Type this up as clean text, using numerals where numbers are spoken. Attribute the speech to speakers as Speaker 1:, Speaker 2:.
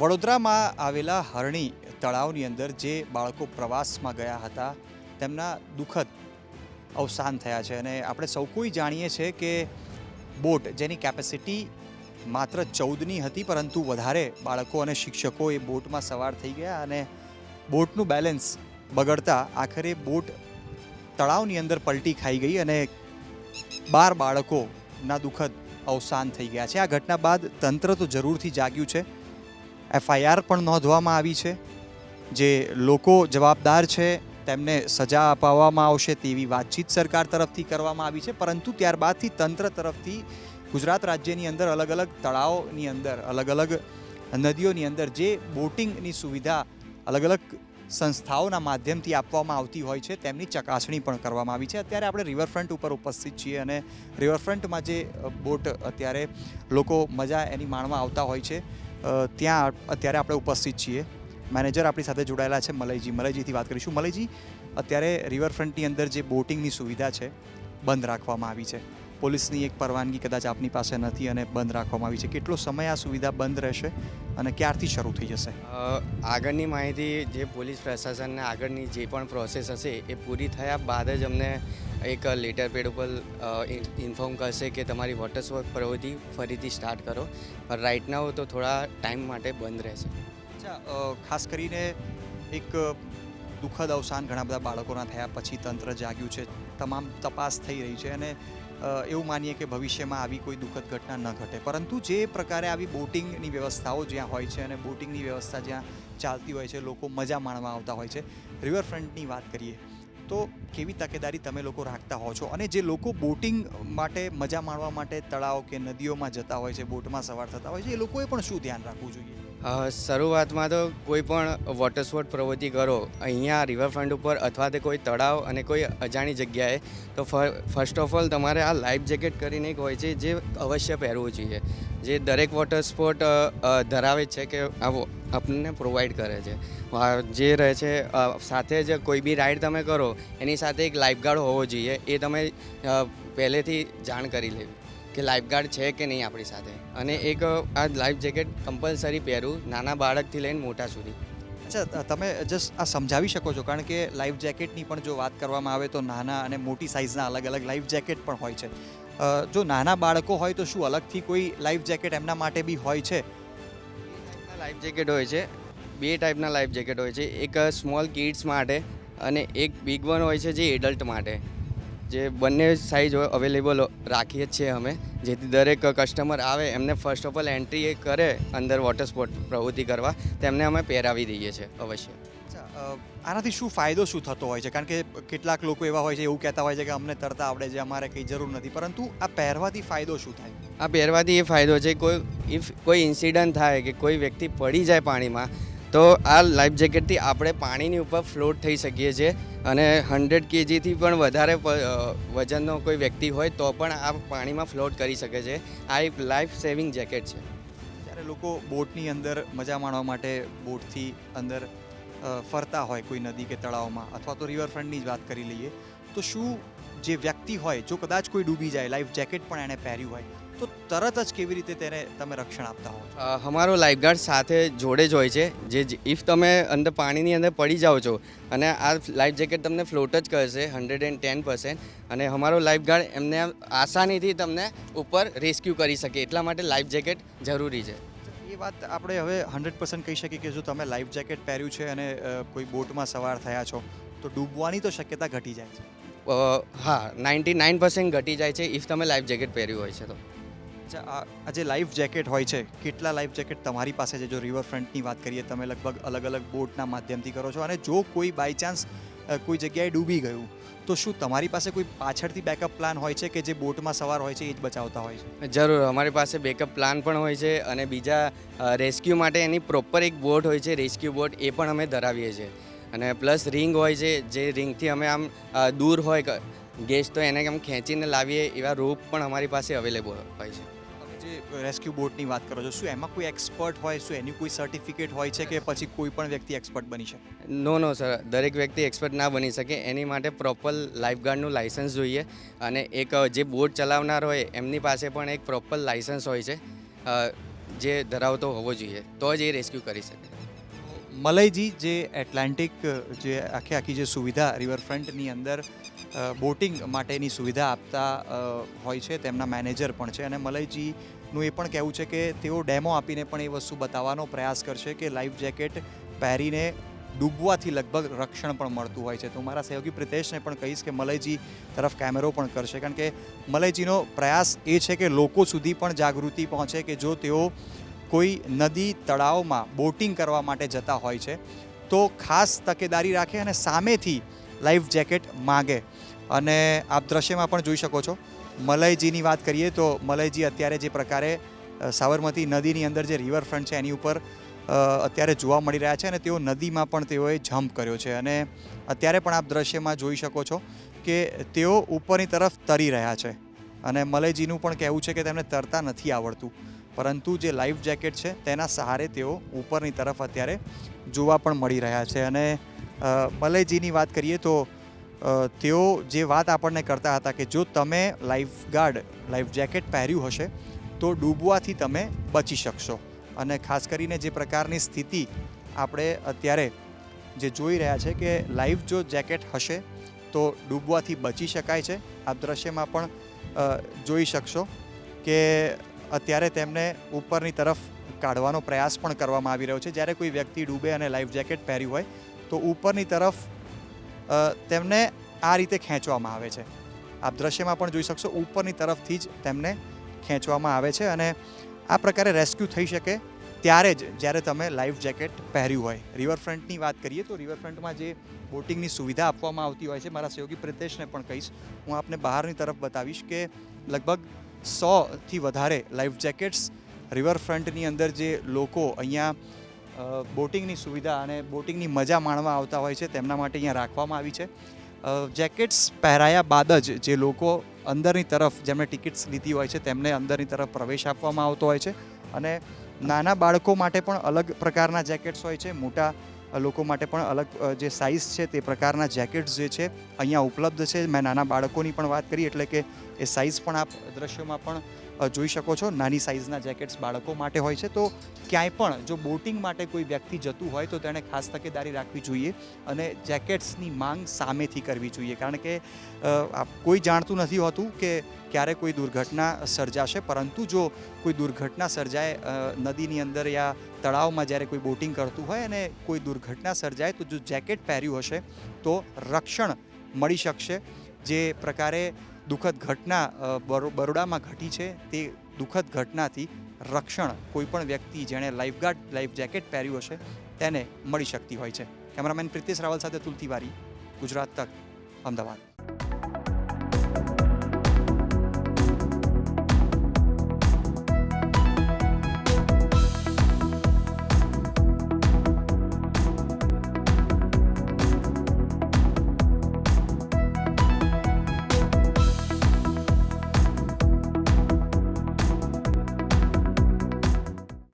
Speaker 1: વડોદરામાં આવેલા હરણી તળાવની અંદર જે બાળકો પ્રવાસમાં ગયા હતા તેમના દુઃખદ અવસાન થયા છે અને આપણે સૌ કોઈ જાણીએ છીએ કે બોટ જેની કેપેસિટી માત્ર 14ની હતી પરંતુ વધારે બાળકો અને શિક્ષકો એ બોટમાં સવાર થઈ ગયા અને બોટનું બેલેન્સ બગડતા આખરે બોટ તળાવની અંદર પલટી ખાઈ ગઈ અને 12 બાળકોના દુઃખદ અવસાન થઈ ગયા છે। આ ઘટના બાદ તંત્ર તો જરૂરથી જાગ્યું છે। FIR પણ નોંધવામાં આવી છે। જે લોકો જવાબદાર છે તેમને સજા અપાવવામાં આવશે તેવી વાતચીત સરકાર તરફથી કરવામાં આવી છે, પરંતુ ત્યારબાદથી તંત્ર તરફથી ગુજરાત રાજ્યની અંદર અલગ અલગ તળાવોની અંદર અલગ અલગ નદીઓની અંદર જે બોટિંગની સુવિધા અલગ અલગ સંસ્થાઓના માધ્યમથી આપવામાં આવતી હોય છે તેમની ચકાસણી પણ કરવામાં આવી છે। અત્યારે આપણે રિવરફ્રન્ટ ઉપર ઉપસ્થિત છીએ અને રિવરફ્રન્ટમાં જે બોટ અત્યારે લોકો મજા એની માણવા આવતા હોય છે ત્યાં અત્યારે આપણે ઉપસ્થિત છીએ। મેનેજર આપણી સાથે જોડાયેલા છે મલયજીથી વાત કરીશું। મલયજી, અત્યારે રિવરફ્રન્ટની અંદર જે બોટિંગની સુવિધા છે બંધ રાખવામાં આવી છે, પોલીસની એક પરવાનગી કદાચ આપની પાસે નથી અને બંધ રાખવામાં આવી છે, કેટલો સમય આ સુવિધા બંધ રહેશે અને ક્યારથી શરૂ થઈ જશે?
Speaker 2: આગળની માહિતી જે પોલીસ પ્રશાસનને આગળની જે પણ પ્રોસેસ હશે એ પૂરી થયા બાદ જ અમને એક લેટર પેડ ઉપર ઇન્ફોર્મ કરશે કે તમારી વોટર સ્પોર્ટ પ્રવૃત્તિ ફરીથી સ્ટાર્ટ કરો, પણ રાઇટ નાઉ તો થોડા ટાઈમ માટે બંધ રહેશે।
Speaker 1: અચ્છા, ખાસ કરીને એક દુઃખદ અવસાન ઘણા બધા બાળકોના થયા પછી તંત્ર જાગ્યું છે, તમામ તપાસ થઈ રહી છે અને એવું માનીએ કે ભવિષ્યમાં આવી કોઈ દુઃખદ ઘટના ન ઘટે, પરંતુ જે પ્રકારે આવી બોટિંગની વ્યવસ્થાઓ જ્યાં હોય છે અને બોટિંગની વ્યવસ્થા જ્યાં ચાલતી હોય છે, લોકો મજા માણવા આવતા હોય છે, રિવરફ્રન્ટની વાત કરીએ તો કેવી તકેદારી તમે લોકો રાખતા હો છો? અને જે લોકો બોટિંગ માટે મજા માણવા માટે તળાવ કે નદીઓમાં જતા હોય છે, બોટમાં સવાર થતા હોય છે, એ લોકોએ પણ શું ધ્યાન રાખવું જોઈએ?
Speaker 2: શરૂઆતમાં તો કોઈ પણ વોટર સ્પોર્ટ પ્રવૃત્તિ કરો અહીંયા રિવરફ્રન્ટ ઉપર અથવા તો કોઈ તળાવ અને કોઈ અજાણી જગ્યાએ, તો ફર્સ્ટ ઓફ ઓલ તમારે આ લાઈફ જેકેટ કરીને એક હોય છે જે અવશ્ય પહેરવું જોઈએ, જે દરેક વોટર સ્પોર્ટ ધરાવે છે કે આપણને પ્રોવાઈડ કરે છે। જે રહે છે સાથે જ કોઈ બી રાઈડ તમે કરો એની સાથે એક લાઈફગાર્ડ હોવો જોઈએ, એ તમે પહેલેથી જાણ કરી લેવી કે લાઈફગાર્ડ છે કે નહીં આપણી સાથે, અને એક આ લાઈફ જેકેટ કમ્પલસરી પહેરવું નાના બાળકથી લઈને મોટા સુધી।
Speaker 1: અચ્છા, તમે જસ્ટ આ સમજાવી શકો છો? કારણ કે લાઈફ જેકેટની પણ જો વાત કરવામાં આવે તો નાના અને મોટી સાઇઝના અલગ અલગ લાઈફ જેકેટ પણ હોય છે। જો નાના બાળકો હોય તો શું અલગથી કોઈ લાઈફ જેકેટ એમના માટે બી હોય છે?
Speaker 2: લાઈફ જેકેટ હોય છે, 2 ટાઈપના લાઈફ જેકેટ હોય છે, એક સ્મોલ કિડ્સ માટે અને એક બિગ વન હોય છે જે એડલ્ટ માટે, જે બંને સાઇઝ અવેલેબલ રાખીએ જ છીએ અમે, જેથી દરેક કસ્ટમર આવે એમને ફર્સ્ટ ઓફ ઓલ એન્ટ્રી કરે અંદર વોટર સ્પોર્ટ પ્રવૃત્તિ કરવા તેમને અમે પહેરાવી દઈએ છીએ અવશ્ય।
Speaker 1: આનાથી શું ફાયદો શું થતો હોય છે? કારણ કે કેટલાક લોકો એવા હોય છે એવું કહેતા હોય છે કે અમને તરતા આવડે છે, અમારે કંઈ જરૂર નથી, પરંતુ આ પહેરવાથી ફાયદો શું થાય?
Speaker 2: આ પહેરવાથી એ ફાયદો છે, કોઈ ઇન્સિડન્ટ થાય કે કોઈ વ્યક્તિ પડી જાય પાણીમાં તો આ લાઈફ જેકેટથી આપણે પાણીની ઉપર ફ્લોટ થઈ શકીએ છીએ, અને 100 kgથી પણ વધારે વજનનો કોઈ વ્યક્તિ હોય તો પણ આ પાણીમાં ફ્લોટ કરી શકે છે। આ એક લાઈફ સેવિંગ જેકેટ છે।
Speaker 1: જ્યારે લોકો બોટની અંદર મજા માણવા માટે બોટથી અંદર ફરતા હોય કોઈ નદી કે તળાવમાં અથવા તો રિવરફ્રન્ટની જ વાત કરી લઈએ, તો શું જે વ્યક્તિ હોય જો કદાચ કોઈ ડૂબી જાય, લાઈફ જેકેટ પણ એણે પહેર્યું હોય, તો તરત જ કેવી રીતે તેને તમે રક્ષણ આપતા હો?
Speaker 2: અમારો લાઈફગાર્ડ સાથે જોડે જ હોય છે, જે ઇફ તમે અંદર પાણીની અંદર પડી જાઓ છો અને આ લાઈફ જેકેટ તમને ફ્લોટ જ કરશે 110%, અને અમારો લાઈફગાર્ડ એમને આસાનીથી તમને ઉપર રેસ્ક્યુ કરી શકે, એટલા માટે લાઈફ જેકેટ જરૂરી છે।
Speaker 1: એ વાત આપણે હવે 100% કહી શકીએ કે જો તમે લાઈફ જેકેટ પહેર્યું છે અને કોઈ બોટમાં સવાર થયા છો તો ડૂબવાની તો શક્યતા ઘટી જાય છે?
Speaker 2: હા, 99% ઘટી જાય છે ઇફ તમે લાઈફ જેકેટ પહેર્યું હોય છે તો।
Speaker 1: અચ્છા, આ જે લાઈફ જેકેટ હોય છે, કેટલા લાઈફ જેકેટ તમારી પાસે છે? જો રિવરફ્રન્ટની વાત કરીએ, તમે લગભગ અલગ અલગ બોટના માધ્યમથી કરો છો, અને જો કોઈ બાય ચાન્સ કોઈ જગ્યાએ ડૂબી ગયું તો શું તમારી પાસે કોઈ પાછળથી બેકઅપ પ્લાન હોય છે કે જે બોટમાં સવાર હોય છે એ જ બચાવતા હોય છે?
Speaker 2: જરૂર, અમારી પાસે બેકઅપ પ્લાન પણ હોય છે, અને બીજા રેસ્ક્યુ માટે એની પ્રોપર એક બોટ હોય છે, રેસ્ક્યુ બોટ, એ પણ અમે ધરાવીએ છીએ, અને પ્લસ રિંગ હોય છે, જે રિંગથી અમે આમ દૂર હોય ગેસ્ટ તો એને આમ ખેંચીને લાવીએ એવા રોપ પણ અમારી પાસે અવેલેબલ હોય છે।
Speaker 1: જે રેસ્ક્યુ બોટની વાત કરો છો, શું એમાં કોઈ એક્સપર્ટ હોય? શું એની કોઈ સર્ટિફિકેટ હોય છે કે પછી કોઈ પણ વ્યક્તિ એક્સપર્ટ બની શકે?
Speaker 2: નો સર, દરેક વ્યક્તિ એક્સપર્ટ ના બની શકે, એની માટે પ્રોપર લાઈફગાર્ડનું લાઇસન્સ જોઈએ, અને એક જે બોટ ચલાવનાર હોય એમની પાસે પણ એક પ્રોપર લાઇસન્સ હોય છે, જે ધરાવતો હોવો જોઈએ, તો જ એ રેસ્ક્યુ કરી શકે.
Speaker 1: મલયજી જે એટલાન્ટિક જે આખી જે સુવિધા રિવરફ્રન્ટની અંદર બોટિંગ માટેની સુવિધા આપતા હોય છે, તેમના મેનેજર પણ છે. અને મલયજીનું એ પણ કહેવું છે કે તેઓ ડેમો આપીને પણ એ વસ્તુ બતાવવાનો પ્રયાસ કરશે કે લાઈફ જેકેટ પહેરીને ડૂબવાથી લગભગ રક્ષણ પણ મળતું હોય છે. તો મારા સહયોગી પ્રિતેશને પણ કહીશ કે મલયજી તરફ કેમેરો પણ કરશે, કારણ કે મલયજીનો પ્રયાસ એ છે કે લોકો સુધી પણ જાગૃતિ પહોંચે કે જો તેઓ કોઈ નદી તળાવમાં બોટિંગ કરવા માટે જતા હોય છે તો ખાસ તકેદારી રાખે અને સામેથી લાઈફ જેકેટ માગે. અને આપ દ્રશ્યમાં પણ જોઈ શકો છો. મલયજીની વાત કરીએ તો મલયજી અત્યારે જે પ્રકારે સાબરમતી નદીની અંદર જે રિવરફ્રન્ટ છે એની ઉપર અત્યારે જોવા મળી રહ્યા છે અને તેઓ નદીમાં પણ તેઓએ જમ્પ કર્યો છે. અને અત્યારે પણ આપ દ્રશ્યમાં જોઈ શકો છો કે તેઓ ઉપરની તરફ તરી રહ્યા છે. અને મલયજીનું પણ કહેવું છે કે તેમને તરતા નથી આવડતું, પરંતુ જે લાઈફ જેકેટ છે તેના સહારે તેઓ ઉપરની તરફ અત્યારે જોવા પણ મળી રહ્યા છે. અને મલયજીની વાત કરીએ તો તેઓ જે વાત આપણને કરતા હતા કે જો તમે લાઈફ જેકેટ પહેર્યું હશે તો ડૂબવાથી તમે બચી શકશો. અને ખાસ કરીને જે પ્રકારની સ્થિતિ આપણે અત્યારે જે જોઈ રહ્યા છે કે લાઈફ જો જેકેટ હશે તો ડૂબવાથી બચી શકાય છે. આપ દ્રશ્યમાં પણ જોઈ શકશો કે અત્યારે તેમને ઉપરની તરફ કાઢવાનો પ્રયાસ પણ કરવામાં આવી રહ્યો છે. જ્યારે કોઈ વ્યક્તિ ડૂબે અને લાઈફ જેકેટ પહેર્યું હોય તો ઉપરની તરફ તેમને આ રીતે ખેંચવામાં આવે છે. આપ દ્રશ્યમાં પણ જોઈ શકશો, ઉપરની તરફથી જ તેમને ખેંચવામાં આવે છે. અને આ પ્રકારે રેસ્ક્યુ થઈ શકે ત્યારે જ જ્યારે તમે લાઈફ જેકેટ પહેર્યું હોય. રિવરફ્રન્ટની વાત કરીએ તો રિવરફ્રન્ટમાં જે બોટિંગની સુવિધા આપવામાં આવતી હોય છે, મારા સહયોગી પ્રિતેશને પણ કહીશ, હું આપને બહારની તરફ બતાવીશ કે લગભગ 100થી વધારે લાઈફ જેકેટ્સ રિવરફ્રન્ટની અંદર જે લોકો અહીંયા બોટિંગની સુવિધા અને બોટિંગની મજા માણવા આવતા હોય છે તેમના માટે અહીંયા રાખવામાં આવી છે. જેકેટ્સ પહેરાયા બાદ જ જે લોકો અંદરની તરફ જેમણે ટિકિટ્સ લીધી હોય છે તેમને અંદરની તરફ પ્રવેશ આપવામાં આવતો હોય છે. અને નાના બાળકો માટે પણ અલગ પ્રકારના જેકેટ્સ હોય છે, મોટા લોકો માટે પણ અલગ જે સાઇઝ છે તે પ્રકારના જેકેટ્સ જે છે અહીંયા ઉપલબ્ધ છે. મેં નાના બાળકોની પણ વાત કરી એટલે કે એ સાઇઝ પણ આપ દ્રશ્યોમાં પણ જોઈ શકો છો. નાની સાઇઝના જેકેટ્સ બાળકો માટે હોય છે. તો ક્યાંય પણ જો બોટિંગ માટે કોઈ વ્યક્તિ જતું હોય તો તેણે ખાસ તકેદારી રાખવી જોઈએ અને જેકેટ્સની માંગ સામેથી કરવી જોઈએ, કારણ કે કોઈ જાણતું નથી હોતું કે ક્યારે કોઈ દુર્ઘટના સર્જાશે. પરંતુ જો કોઈ દુર્ઘટના સર્જાય નદીની અંદર યા તળાવમાં, જ્યારે કોઈ બોટિંગ કરતું હોય અને કોઈ દુર્ઘટના સર્જાય તો જો જેકેટ પહેર્યું હશે તો રક્ષણ મળી શકશે. જે પ્રકારે દુઃખદ ઘટના બરોડામાં ઘટી છે તે દુઃખદ ઘટનાથી રક્ષણ કોઈપણ વ્યક્તિ જેણે લાઈફ જેકેટ પહેર્યું હશે તેને મળી શકતી હોય છે. કેમેરામેન પ્રિતેશ રાવલ સાથે તુલ તિવારી, ગુજરાત તક, અમદાવાદ.